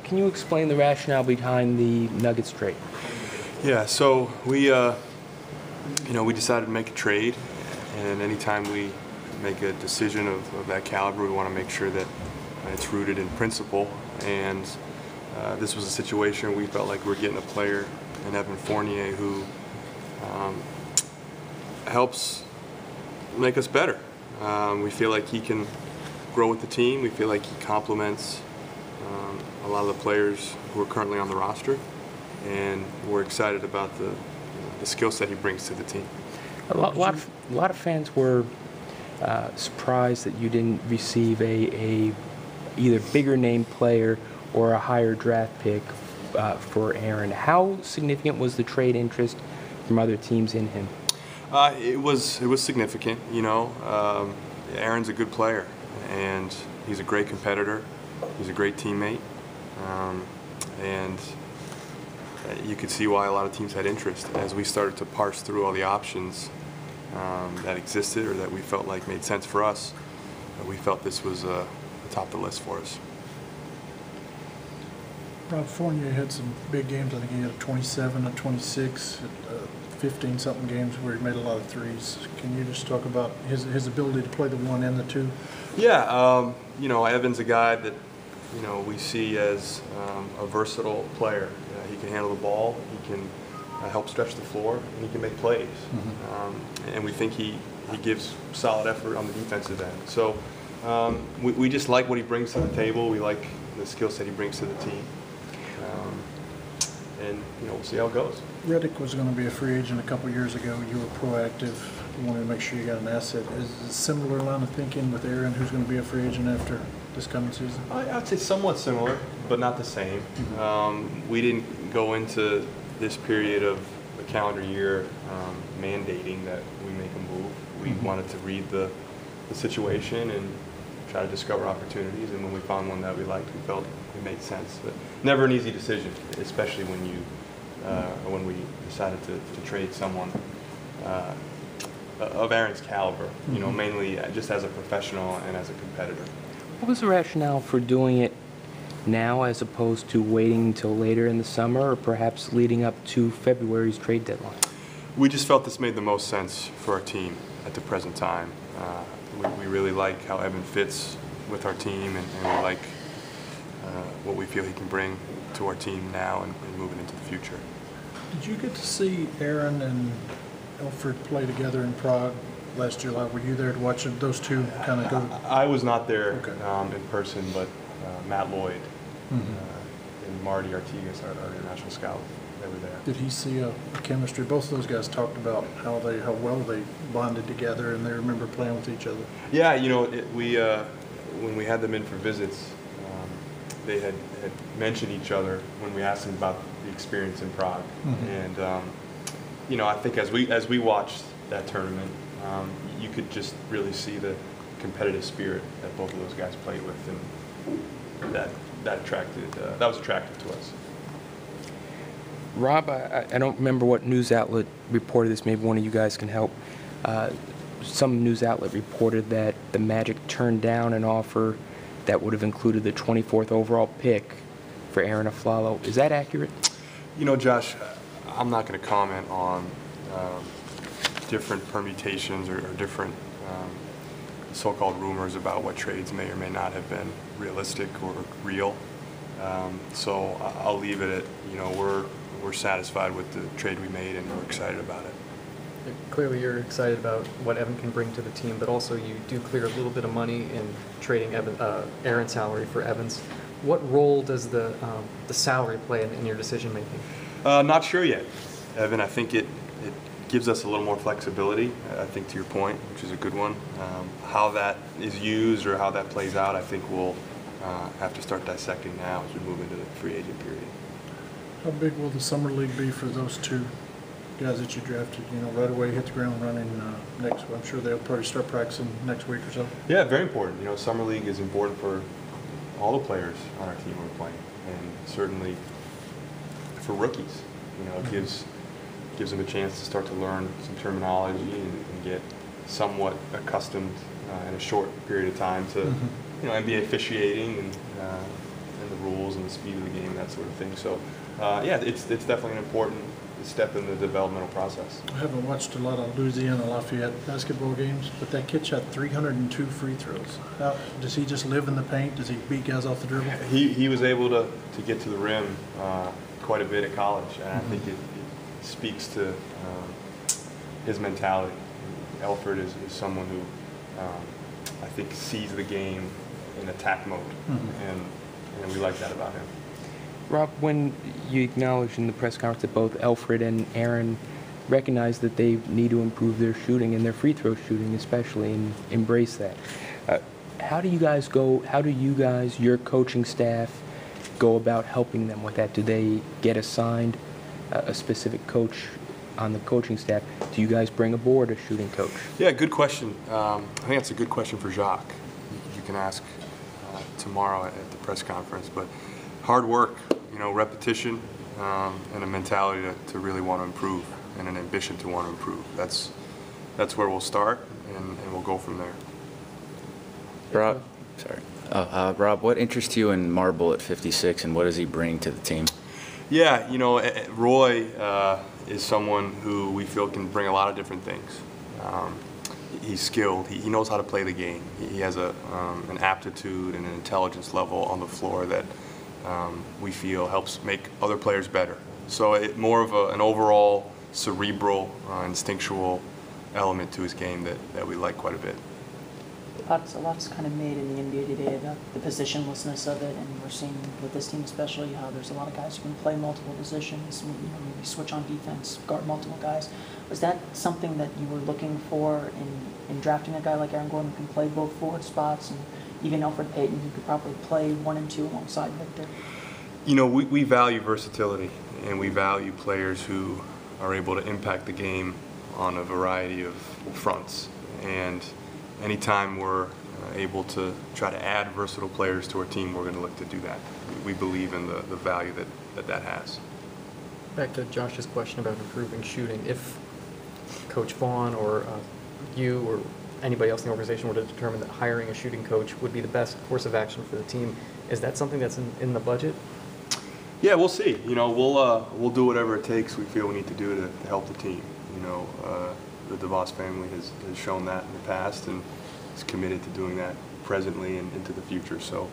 can you explain the rationale behind the Nuggets trade? Yeah, so we decided to make a trade, and anytime we make a decision of that caliber, we want to make sure that it's rooted in principle. And this was a situation where we felt like we were getting a player in Evan Fournier who helps make us better. We feel like he can grow with the team. We feel like he complements a lot of the players who are currently on the roster, and we're excited about the skill set he brings to the team. A lot of fans were surprised that you didn't receive a either bigger name player or a higher draft pick for Aaron. How significant was the trade interest from other teams in him? It was significant. Aaron's a good player, and he's a great competitor. He's a great teammate, and you could see why a lot of teams had interest. As we started to parse through all the options that existed or that we felt like made sense for us, we felt this was top of the list for us. Rob Fournier had some big games. I think he had a 27, a 26, 15-something games where he made a lot of threes. Can you just talk about his ability to play the one and the two? Yeah, Evan's a guy that we see as a versatile player. He can handle the ball, he can help stretch the floor, and he can make plays. And we think he gives solid effort on the defensive end. So we just like what he brings to the table. We like the skill set he brings to the team. And we'll see how it goes. Reddick was going to be a free agent a couple years ago. You were proactive. You wanted to make sure you got an asset. Is it a similar line of thinking with Aaron, who's going to be a free agent after this coming season? I'd say somewhat similar, but not the same. We didn't go into this period of the calendar year mandating that we make a move. We wanted to read the situation and try to discover opportunities, and when we found one that we liked, we felt it made sense. But never an easy decision, especially when we decided to trade someone of Aaron's caliber, mainly just as a professional and as a competitor. What was the rationale for doing it now as opposed to waiting until later in the summer or perhaps leading up to February's trade deadline? We just felt this made the most sense for our team at the present time. We really like how Evan fits with our team, and we like what we feel he can bring to our team now and moving into the future. Did you get to see Aaron and Elfrid play together in Prague last July? Were you there to watch those two kind of go? I was not there Okay. in person, but Matt Lloyd and Marty Artigas, our international scout, they were there. Did he see a chemistry? Both of those guys talked about how well they bonded together, and they remember playing with each other. Yeah, when we had them in for visits, they had mentioned each other when we asked them about the experience in Prague. And I think as we watched that tournament, you could just really see the competitive spirit that both of those guys played with, and that was attractive to us. Rob, I don't remember what news outlet reported this. Maybe one of you guys can help. Some news outlet reported that the Magic turned down an offer that would have included the 24th overall pick for Aaron Aflalo. Is that accurate? Josh, I'm not going to comment on different permutations or different so-called rumors about what trades may or may not have been realistic or real. So I'll leave it at, we're satisfied with the trade we made, and we're excited about it. Clearly you're excited about what Evan can bring to the team, but also you do clear a little bit of money in trading Aaron's salary for Evan's. What role does the salary play in your decision making? Not sure yet, Evan. I think it gives us a little more flexibility, I think, to your point, which is a good one. How that is used or how that plays out, I think we'll have to start dissecting now as we move into the free agent period. How big will the summer league be for those two guys that you drafted? Right away hit the ground running next. I'm sure they'll probably start practicing next week or so. Yeah, very important. Summer league is important for all the players on our team who are playing, and certainly for rookies. It gives them a chance to start to learn some terminology and get somewhat accustomed in a short period of time to NBA officiating and and the rules and the speed of the game, that sort of thing. So, yeah, it's definitely an important step in the developmental process. I haven't watched a lot of Louisiana Lafayette basketball games, but that kid shot 302 free throws. Does he just live in the paint? Does he beat guys off the dribble? He was able to get to the rim quite a bit at college, and I think it speaks to his mentality. Elfrid is someone who I think sees the game in attack mode, and we like that about him. Rob, when you acknowledged in the press conference that both Elfrid and Aaron recognize that they need to improve their shooting and their free throw shooting especially, and embrace that, how do you guys, your coaching staff, go about helping them with that? Do they get assigned a specific coach on the coaching staff? Do you guys bring aboard a shooting coach? Yeah, good question. I think that's a good question for Jacques. You can ask tomorrow at the press conference. But hard work, repetition, and a mentality to really want to improve, and an ambition to want to improve. That's where we'll start, and we'll go from there. Rob, Rob, what interests you in Marble at 56, and what does he bring to the team? Yeah, Roy is someone who we feel can bring a lot of different things. He's skilled. He knows how to play the game. He has an aptitude and an intelligence level on the floor that we feel helps make other players better. So more of an overall cerebral, instinctual element to his game that we like quite a bit. A lot's kind of made in the NBA today about the positionlessness of it, and we're seeing with this team especially how there's a lot of guys who can play multiple positions, maybe switch on defense, guard multiple guys. Was that something that you were looking for in drafting a guy like Aaron Gordon who can play both forward spots, and even Elfrid Payton who could probably play 1 and 2 alongside Victor? We value versatility, and we value players who are able to impact the game on a variety of fronts. And anytime we're able to try to add versatile players to our team, we're going to look to do that. We believe in the value that has. Back to Josh's question about improving shooting. If Coach Vaughn or you or anybody else in the organization were to determine that hiring a shooting coach would be the best course of action for the team, is that something that's in the budget? Yeah, we'll see. We'll do whatever it takes we feel we need to do to help the team. The DeVos family has shown that in the past and is committed to doing that presently and into the future. So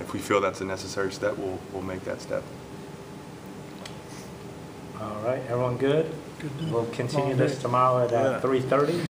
if we feel that's a necessary step, we'll make that step. All right, everyone good? Good. We'll continue Long this day. tomorrow at 3:30.